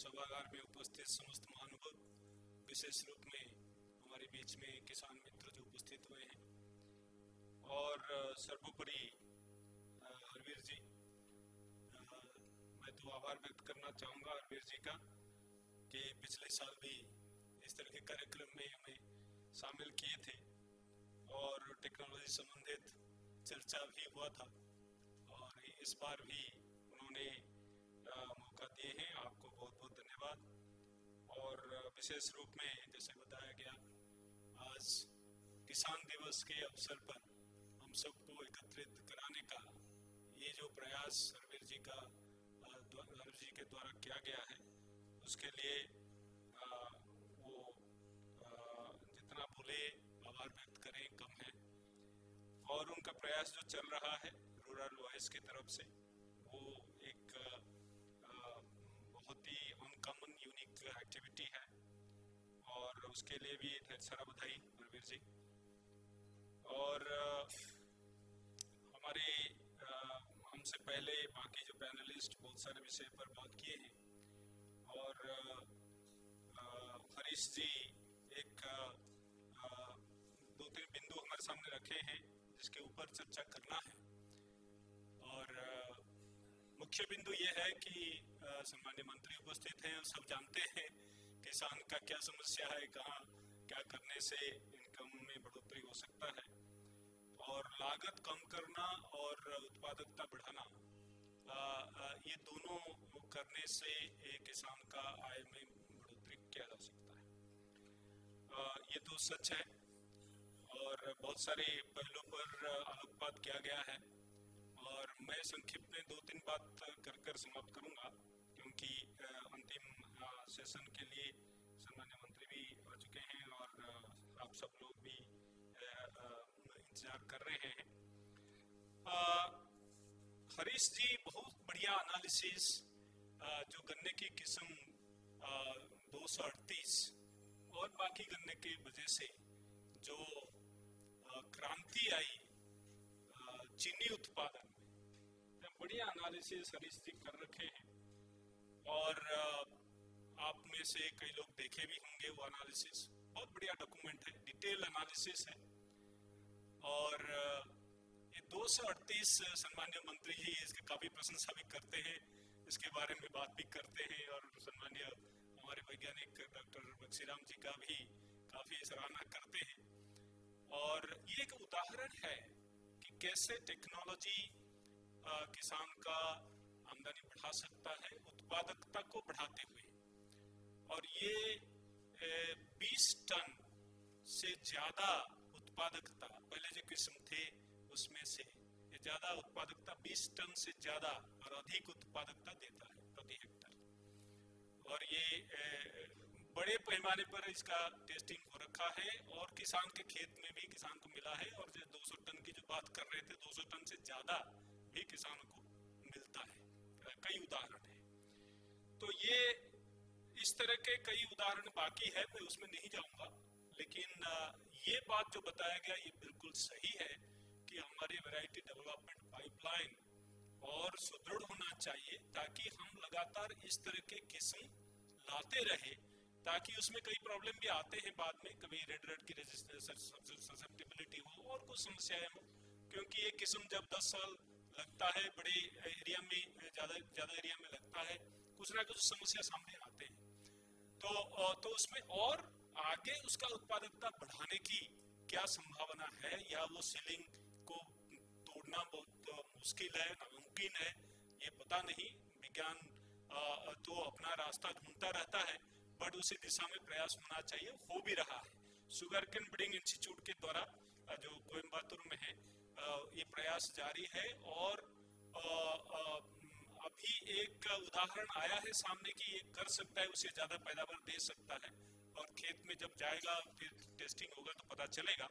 सभागार में उपस्थित समस्त महानुभाव, विशेष रूप में हमारे बीच में किसान मित्र जो उपस्थित हुए हैं, और सर्वोपरि हरवीर जी, मैं तो आभार व्यक्त करना चाहूँगा हरवीर जी का कि पिछले साल भी इस तरह के कार्यक्रम में हमें शामिल किए थे और टेक्नोलॉजी संबंधित चर्चा भी हुआ था, और इस बार भी उन्होंने मौका दिए हैं। आपको बहुत बहुत धन्यवाद। और विशेष रूप में जैसे बताया गया, आज किसान दिवस के अवसर पर हम सबको एकत्रित कराने का ये जो प्रयास हरवीर जी के द्वारा किया गया है, उसके लिए वो जितना बोले आभार व्यक्त करें कम है। और उनका प्रयास जो चल रहा है रूरल वॉइस की तरफ से, वो एक बहुत ही अनकॉमन यूनिक एक्टिविटी है, और उसके लिए भी ढेर सारा बधाई हरवीर जी। और हमारे हमसे पहले बाकी जो पैनलिस्ट बहुत सारे विषय पर बात किए हैं, और हरीश जी एक दो तीन बिंदु हमारे सामने रखे हैं जिसके ऊपर चर्चा करना है। और मुख्य बिंदु ये है कि सम्माननीय मंत्री उपस्थित हैं और सब जानते हैं किसान का क्या समस्या है, कहाँ क्या करने से इनकम में बढ़ोतरी हो सकता है, और लागत कम करना और उत्पादकता बढ़ाना, ये दोनों करने से किसान का आय में बढ़ोतरी किया जा सकता है। ये तो सच है, और बहुत सारे पहलुओं पर आलोकपात किया गया है, और मैं संक्षिप्त में दो तीन बात कर समाप्त करूंगा, क्योंकि अंतिम सेशन के लिए सम्माननीय मंत्री भी आ चुके हैं और आप सब लोग भी इंतजार कर रहे हैं। हरीश जी बहुत बढ़िया एनालिसिस, जो गन्ने की किस्म 238 और बाकी गन्ने की वजह से जो क्रांति आई चीनी उत्पादन में, बढ़िया एनालिसिस हरीश जी कर रखे हैं। और आप में से कई लोग देखे भी होंगे वो एनालिसिस, बहुत बढ़िया डॉक्यूमेंट है, डिटेल एनालिसिस है। और ये 238 सम्माननीय मंत्री जी इसकी काफी प्रशंसा भी करते हैं, इसके बारे में बात भी करते हैं, और सम्माननीय हमारे वैज्ञानिक डॉक्टर बक्सीराम जी का भी काफी सराहना करते हैं। और ये एक उदाहरण है कि कैसे टेक्नोलॉजी किसान का आमदनी बढ़ा सकता है उत्पादकता को बढ़ाते हुए। और ये 20 टन से ज्यादा उत्पादकता, पहले जो किस्म थे उसमें से ये ज्यादा उत्पादकता, 20 टन से ज्यादा और अधिक उत्पादकता देता है प्रति हेक्टर। और ये बड़े पैमाने पर इसका टेस्टिंग हो रखा है, और किसान के खेत में भी किसान को मिला है। और जो 200 टन की जो बात कर रहे थे, 200 टन से ज्यादा भी किसानों को मिलता है। कई उदाहरण है, तो ये इस तरह के कई उदाहरण बाकी है, मैं उसमें नहीं जाऊंगा। लेकिन ये बात जो बताया गया ये बिल्कुल सही है कि हमारी वैरायटी डेवलपमेंट पाइपलाइन और सुदृढ़ होना चाहिए, ताकि हम लगातार इस तरह के किस्म लाते रहे, ताकि उसमें कई प्रॉब्लम भी आते हैं बाद में, कभी रेड की ससेप्टिबिलिटी हो और कुछ समस्याएं हो, क्योंकि ये किस्म जब 10 साल लगता है, बड़े एरिया में ज्यादा एरिया में लगता है, कुछ ना कुछ समस्या सामने आते हैं। तो उसमें और आगे उसका उत्पादकता बढ़ाने की क्या संभावना है, या वो सीलिंग को तोड़ना बहुत मुश्किल है, नामुमकिन है, ये पता नहीं। विज्ञान तो अपना रास्ता ढूंढता रहता है, बट उसी दिशा में प्रयास होना चाहिए, हो भी रहा है। शुगर केन ब्रीडिंग इंस्टीट्यूट के द्वारा जो कोयम्बटूर में है, ये प्रयास जारी है। और अभी एक उदाहरण आया है सामने कि ये कर सकता है, उसे ज्यादा पैदावार दे सकता है, और खेत में जब जाएगा फिर टेस्टिंग होगा तो पता चलेगा।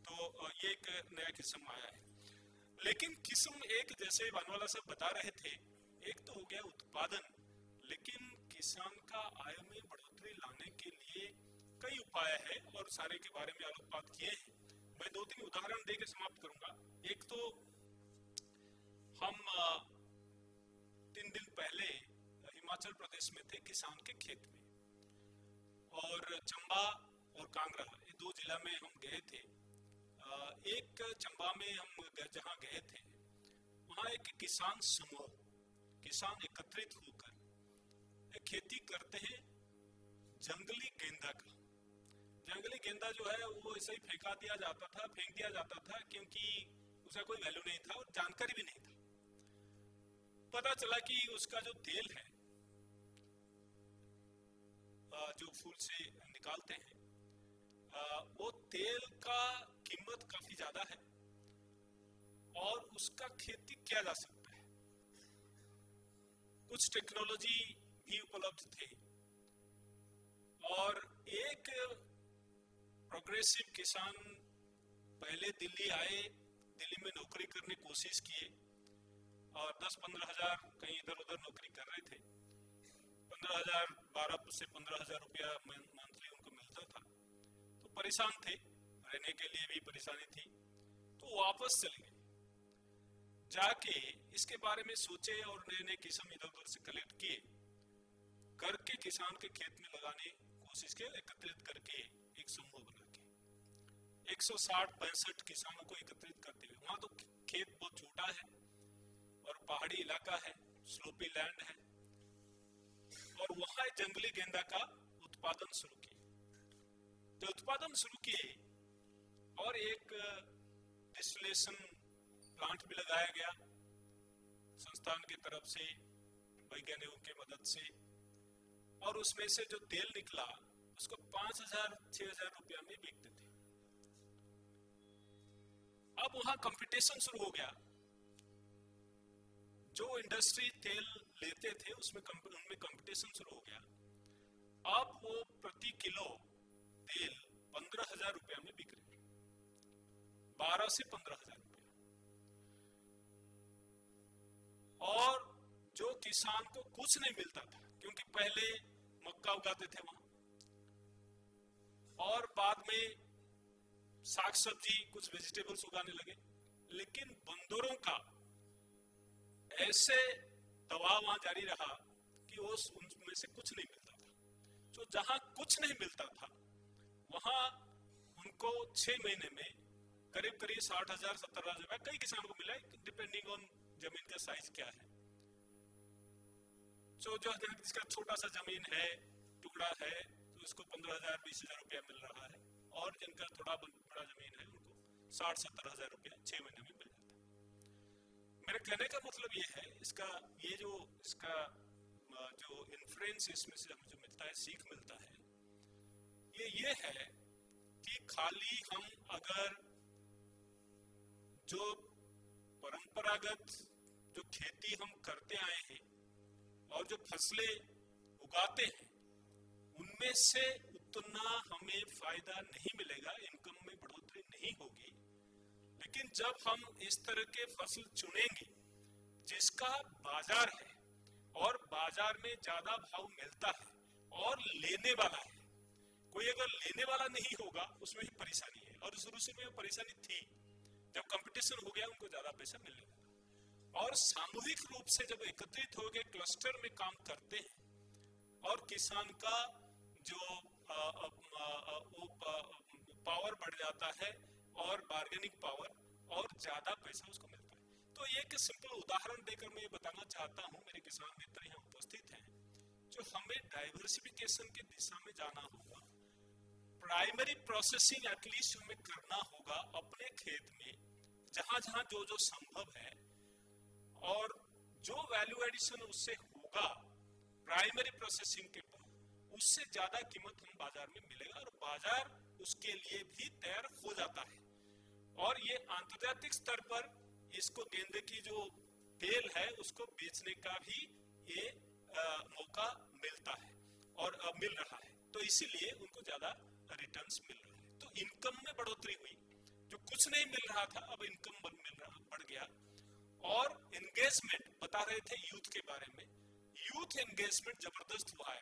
तो ये एक नया किस्म आया है। लेकिन किस्म एक, जैसे वानवाला साहब बता रहे थे, एक तो हो गया उत्पादन, लेकिन किसान का आय में बढ़ोतरी लाने के लिए कई उपाय है, और सारे के बारे में आलोकपात किए हैं। मैं दो तीन उदाहरण देकर समाप्त करूंगा। एक तो हम 3 दिन पहले हिमाचल प्रदेश में थे, किसान के खेत में। और चंबा और कांगड़ा, ये दो जिला में हम गए थे। एक चंबा में हम जहाँ गए थे, वहाँ एक किसान समूह, किसान एकत्रित होकर एक खेती करते हैं जंगली गेंदा का। जंगली गेंदा जो है वो ऐसे ही फेंक दिया जाता था क्योंकि उसका कोई वैल्यू नहीं था और जानकारी भी नहीं था। पता चला कि उसका जो तेल है, जो फूल से निकालते हैं, वो तेल का कीमत काफी ज्यादा है और उसका खेती किया जा सकता है। कुछ टेक्नोलॉजी भी उपलब्ध थे और एक प्रोग्रेसिव किसान पहले दिल्ली आए, दिल्ली में नौकरी करने की कोशिश किए और 10-15 हजार कहीं इधर उधर नौकरी कर रहे थे। 15,000, 12 से 15,000 रुपया मंथली उनको मिलता था, तो परेशान थे, रहने के लिए भी परेशानी थी, तो वापस चले गए। जाके इसके बारे में सोचे और नए नए किस्म इधर उधर से कलेक्ट किए, करके किसान के खेत में लगाने कोशिश के, एकत्रित करके एक समूह बना के 160-65 किसानों को एकत्रित करते हुए। वहां तो खेत बहुत छोटा है और पहाड़ी इलाका है, स्लोपी लैंड है, और वहां जंगली गेंदा का उत्पादन शुरू किए। तो उत्पादन शुरू किए और एक डिस्टिलेशन प्लांट भी लगाया गया संस्थान की तरफ से, वैज्ञानिकों की मदद से, और उसमें से जो तेल निकला उसको 5,000-6,000 रुपया में बेचते थे। अब वहां कंपटीशन शुरू हो गया। जो इंडस्ट्री तेल लेते थे उसमें उनमें कंपटीशन शुरू हो गया। अब वो प्रति किलो तेल 15,000 रुपया में बिक रहे, 12 से 15,000 रुपया। और जो किसान को कुछ नहीं मिलता था, क्योंकि पहले मक्का उगाते थे वहां और बाद में साग सब्जी, कुछ वेजिटेबल्स उगाने लगे, लेकिन बंदरों का ऐसे दबाव वहां जारी रहा कि उनमें से कुछ नहीं मिलता था। तो जहां कुछ नहीं मिलता था वहां उनको 6 महीने में करीब 60,000-70,000 रुपया कई किसानों को मिला, डिपेंडिंग ऑन जमीन का साइज क्या है। तो जो जिसका छोटा सा जमीन है, टुकड़ा है, तो उसको 15,000-20,000 रुपया मिल रहा है, और जिनका थोड़ा बड़ा जमीन है उनको 60-70,000 रुपया 6 महीने में मिल जाता है। मेरे कहने का मतलब ये है, इसका जो इन्फ्लुएंस इसमें से हमें जो मिलता है, सीख मिलता है, ये है कि खाली हम अगर जो परंपरागत जो खेती हम करते आए हैं और जो फसलें उगाते हैं उनमें से उतना हमें फायदा नहीं मिलेगा, इनकम में बढ़ोतरी नहीं होगी। लेकिन जब हम इस तरह के फसल चुनेंगे जिसका बाजार है और बाजार में ज्यादा भाव मिलता है और लेने वाला है, कोई अगर लेने वाला नहीं होगा उसमें ही परेशानी है, और शुरू से में परेशानी थी। जब कंपटीशन हो गया उनको ज्यादा पैसा मिलने लगा, और सामूहिक रूप से जब एकत्रित हो गए, क्लस्टर में काम करते हैं और किसान का जो पावर बढ़ जाता है और बार्गेनिंग पावर, और ज्यादा पैसा उसको मिलता है। तो एक सिंपल उदाहरण देकर मैं ये बताना चाहता हूँ, मेरे किसान मित्र यहाँ उपस्थित हैं, जो हमें डाइवर्सिफिकेशन की दिशा में जाना होगा। प्राइमरी प्रोसेसिंग एटलीस्ट हमें करना होगा अपने खेत में, जहां जहां जो जो संभव है, और जो वैल्यू एडिशन उससे होगा प्राइमरी प्रोसेसिंग के बाद, उससे ज्यादा कीमत हम बाजार में मिलेगा, और बाजार उसके लिए भी तैयार हो जाता है। और ये अंतर्जातिक स्तर पर इसको गेंदे की जो तेल है उसको बेचने का भी ये मौका मिलता है और मिल रहा है, तो इसीलिए उनको ज्यादा रिटर्न्स मिल रहे हैं। तो इनकम में बढ़ोतरी हुई, जो कुछ नहीं मिल रहा था अब इनकम बढ़ गया। और एंगेजमेंट बता रहे थे यूथ के बारे में, यूथ एंगेजमेंट जबरदस्त हुआ है।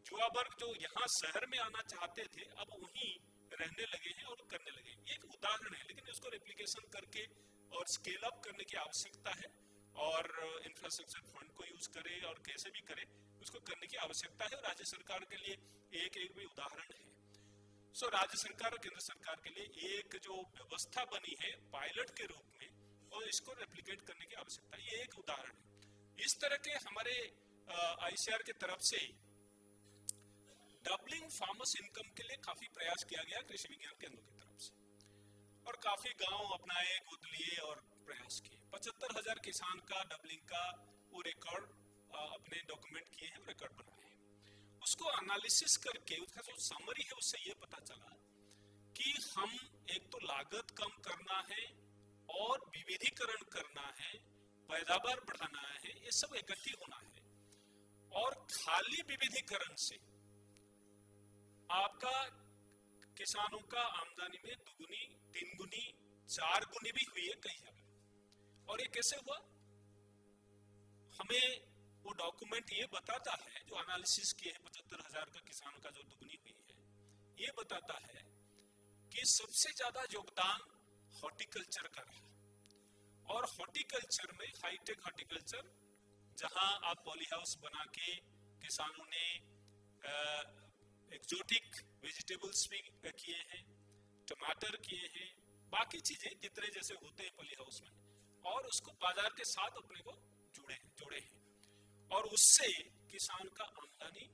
युवा वर्ग जो यहाँ शहर में आना चाहते थे अब वहीं रहने लगे हैं और करने लगे। एक उदाहरण है, लेकिन इसको रेप्लिकेशन करके और स्केल अप करने की आवश्यकता है। और इंफ्रास्ट्रक्चर फंड को यूज करे और कैसे भी करे, उसको करने की आवश्यकता है। और राज्य सरकार के लिए एक एक भी उदाहरण है। सो राज्य सरकार और केंद्र सरकार के लिए एक जो व्यवस्था बनी है पायलट के रूप में, और इसको रेप्लिकेट करने की आवश्यकता है। ये एक उदाहरण है। इस तरह के हमारे आईसीआर की तरफ से डबलिंग फार्मर्स इनकम के लिए काफी प्रयास किया गया कृषि विज्ञान केंद्रों की तरफ से, और काफी गांव अपनाए, गोद लिए और प्रयास किए। 75,000 किसान का डबलिंग का वो रिकॉर्ड अपने डॉक्यूमेंट किए हैं, रिकॉर्ड बनाए हैं। उसको एनालिसिस करके उसका जो समरी है उससे ये पता चला कि हम एक तो लागत कम करना है और विविधीकरण करना है, पैदावार बढ़ाना है, ये सब इकट्ठी होना है। और खाली विविधीकरण से आपका किसानों का आमदनी में दुगुनी, तीन गुनी, चार गुनी भी हुई है कई जगह। और ये कैसे हुआ? हमें वो डॉक्यूमेंट ये बताता है, जो एनालिसिस किए हैं 75,000 का किसानों का जो दुगनी हुई है, ये बताता है कि सबसे ज्यादा योगदान हॉर्टिकल्चर का रहा। और हॉर्टिकल्चर में हाईटेक हॉर्टिकल्चर, जहां आप पॉली हाउस बना के किसानों ने एक्सोटिक वेजिटेबल्स भी किए हैं, टमाटर किए हैं, बाकी चीजें जितने जैसे होते हैं पॉली हाउस में, और उसको बाजार के साथ अपने को जोड़े हैं। और उससे किसान का आमदनी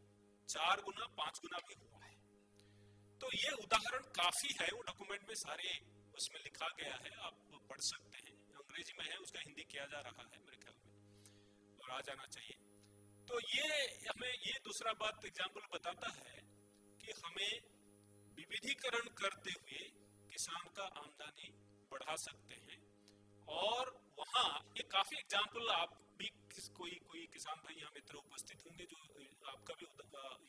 4 गुना 5 गुना भी हुआ है। तो ये उदाहरण काफी है, वो डॉक्यूमेंट में सारे उसमें लिखा गया है, आप पढ़ सकते हैं। अंग्रेजी में है, उसका हिंदी किया जा रहा है मेरे ख्याल में, और आ जाना चाहिए। तो ये हमें ये दूसरा बात एग्जाम्पल बताता है कि हमें विविधीकरण करते हुए किसान का आमदनी बढ़ा सकते हैं। और वहाँ ये काफी एग्जाम्पल, आप भी कोई किसान भाई यहाँ मित्र उपस्थित होंगे जो आपका भी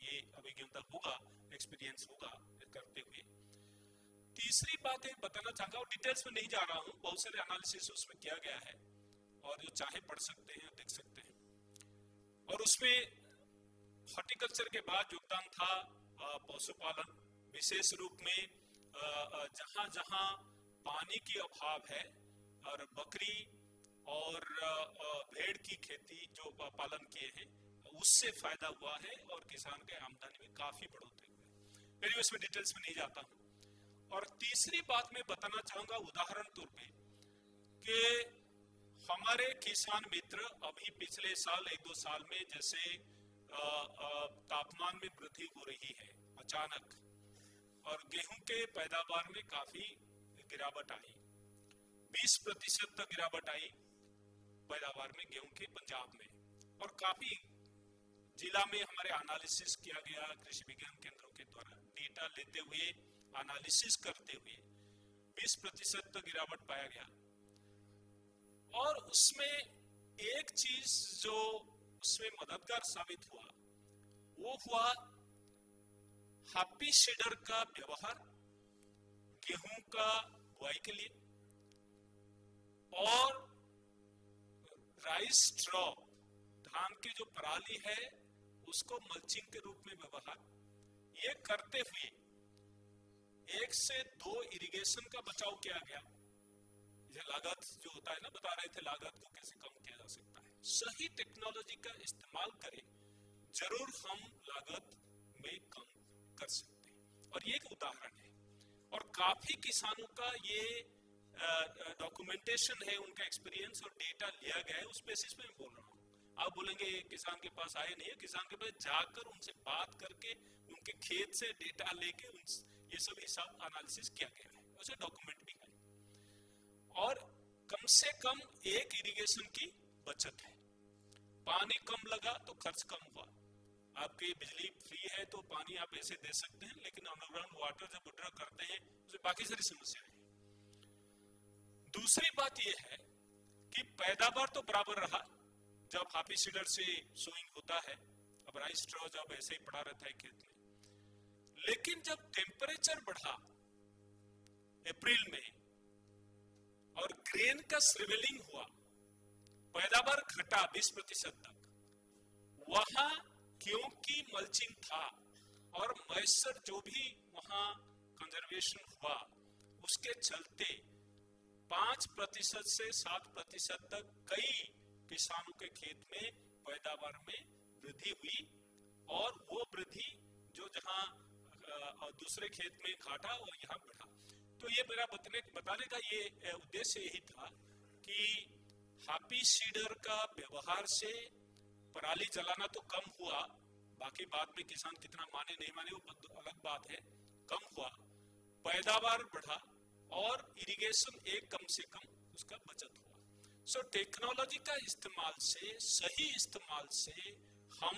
ये अभिज्ञता होगा, एक्सपीरियंस होगा करते हुए। तीसरी बात है बताना चाहूंगा, और डिटेल्स में नहीं जा रहा हूँ, बहुत सारे एनालिसिस उसमें किया गया है और जो चाहे पढ़ सकते हैं, देख सकते हैं। और उसमें हॉर्टिकल्चर के बाद योगदान था पशुपालन, विशेष रूप में जहां जहां पानी की अभाव है, और बकरी और भेड़ की खेती जो पालन किए हैं उससे फायदा हुआ है, और किसान के आमदनी में काफी बढ़ोतरी हुई है। मेरी उसमें डिटेल्स में नहीं जाता हूँ। और तीसरी बात मैं बताना चाहूंगा उदाहरण तौर पे कि हमारे किसान मित्र अभी पिछले साल 1-2 साल में जैसे तापमान में वृद्धि हो रही है अचानक, और गेहूं के पैदावार में काफी गिरावट आई, 20% तक गिरावट आई पैदावार में गेहूं के पंजाब में। और काफी जिला में हमारे एनालिसिस किया गया कृषि विज्ञान केंद्रों के द्वारा, डेटा लेते हुए एनालिसिस करते हुए 20% तक गिरावट पाया गया। और उसमें एक चीज जो उसमें मददगार साबित हुआ, वो हुआ हैप्पी सीडर का व्यवहार गेहूं का बुआई के लिए, और राइस स्ट्रॉ, धान की जो पराली है उसको मल्चिंग के रूप में व्यवहार। ये करते हुए 1 से 2 इरिगेशन का बचाव किया गया। ये लागत जो होता है ना, बता रहे थे लागत को कैसे कम किया जा सकता है। सही टेक्नोलॉजी का इस्तेमाल करें, जरूर हम लागत में कम कर सकते हैं। और ये एक उदाहरण है, और काफी किसानों का ये डॉक्यूमेंटेशन है, उनका एक्सपीरियंस और डेटा लिया गया है, उस बेसिस पे मैं बोल रहा हूँ। आप बोलेंगे किसान के पास आए नहीं है, किसान के पास जाकर उनसे बात करके उनके खेत से डेटा लेके ये सब हिसाब एनालिसिस किया गया है, उसे डॉक्यूमेंट भी है। और कम से कम एक इरिगेशन की बचत है, पानी कम लगा तो खर्च कम हुआ। आपकी बिजली फ्री है तो पानी आप ऐसे दे सकते हैं, लेकिन अंडरग्राउंड वाटर जब विड्रॉ करते हैं उसमें बाकी सारी समस्याएं हैं। दूसरी बात यह है कि पैदावार तो बराबर रहा जब हैप्पी सीडर से सोइंग होता है, अब राइस स्ट्रॉ जब ऐसे ही पड़ा रहता है खेत में। लेकिन जब टेम्परेचर बढ़ा अप्रैल में और ग्रेन का श्रिवेलिंग हुआ, पैदावार घटा 20% तक, वहां क्योंकि मल्चिंग था और मॉइस्चर जो भी वहां कंजर्वेशन हुआ, उसके चलते 5% से 7% तक कई किसानों के खेत में पैदावार में वृद्धि हुई, और वो वृद्धि जो जहां दूसरे खेत में घाटा और यहाँ बढ़ा। तो ये मेरा बताने का ये उद्देश्य यही था कि हैप्पी सीडर का व्यवहार से पराली जलाना तो कम हुआ, बाकी बाद में किसान कितना माने नहीं माने वो अलग बात है, कम हुआ, पैदावार बढ़ा और इरिगेशन एक कम से कम उसका बचत हुआ। सो टेक्नोलॉजी का इस्तेमाल से, सही इस्तेमाल से हम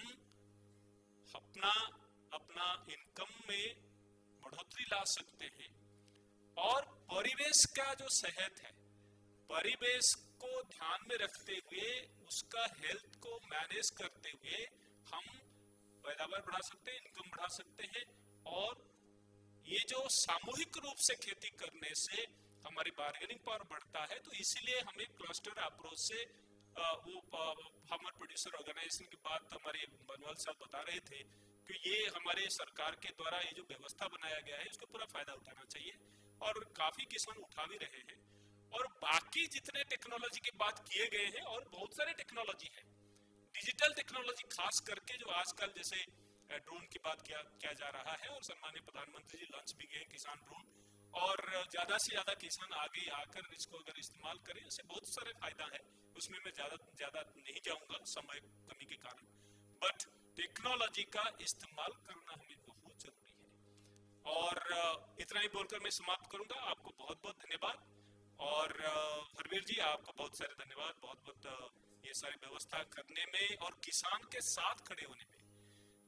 अपना इनकम में बढ़ोतरी ला सकते हैं, और परिवेश का जो सेहत है, परिवेश को ध्यान में रखते हुए उसका हेल्थ को मैनेज करते हुए हम पैदावार बढ़ा सकते हैं, इनकम बढ़ा सकते हैं। और ये जो सामूहिक रूप से खेती करने से हमारी बार्गेनिंग पावर बढ़ता है, तो इसीलिए हमें क्लस्टर अप्रोच से वो फार्मर प्रोड्यूसर ऑर्गेनाइजेशन की बात हमारे बनवाल साहब बता रहे थे कि ये हमारे सरकार के द्वारा ये जो व्यवस्था बनाया गया है उसको पूरा फायदा उठाना चाहिए, और काफी किसान उठा भी रहे हैं। और बाकी जितने टेक्नोलॉजी की बात किए गए हैं, और बहुत सारे टेक्नोलॉजी है, डिजिटल टेक्नोलॉजी खास करके जो आजकल जैसे ड्रोन की बात किया जा रहा है, और सम्माननीय प्रधानमंत्री जी लॉन्च भी गए किसान ड्रोन, और ज्यादा से ज्यादा किसान आगे आकर इसको अगर इस्तेमाल करें, इससे बहुत सारे फायदा है। उसमें मैं ज्यादा नहीं जाऊंगा समय कमी के कारण, बट टेक्नोलॉजी का इस्तेमाल करना हमें बहुत जरूरी है। और इतना ही बोलकर मैं समाप्त करूंगा। आपको बहुत बहुत धन्यवाद, और हरवीर जी आपको बहुत सारे धन्यवाद, बहुत ये सारी व्यवस्था करने में और किसान के साथ खड़े होने में,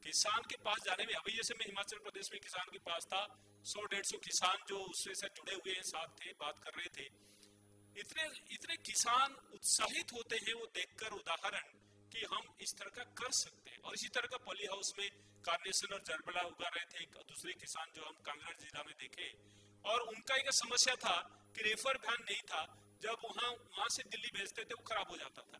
किसान के पास जाने में। अभी जैसे मैं हिमाचल प्रदेश में किसान के पास था, 100-150 किसान जो उससे से जुड़े हुए हैं, साथ थे, बात कर रहे थे। इतने किसान उत्साहित होते हैं वो देखकर उदाहरण कि हम इस तरह का कर सकते हैं। और इसी तरह का पॉली हाउस में कार्नेशन और जरबेरा उगा रहे थे दूसरे किसान जो हम कांगड़ा जिला में देखे, और उनका एक समस्या था कि रेफर वैन नहीं था, जब वहां से दिल्ली भेजते थे वो खराब हो जाता था,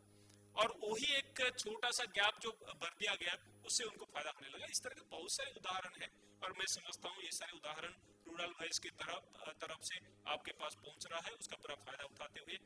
और वही एक छोटा सा गैप जो भर दिया गया उससे उनको फायदा होने लगा। इस तरह के बहुत सारे उदाहरण है, और मैं समझता हूँ ये सारे उदाहरण रूरल वॉइस की तरफ से आपके पास पहुंच रहा है, उसका पूरा फायदा उठाते हुए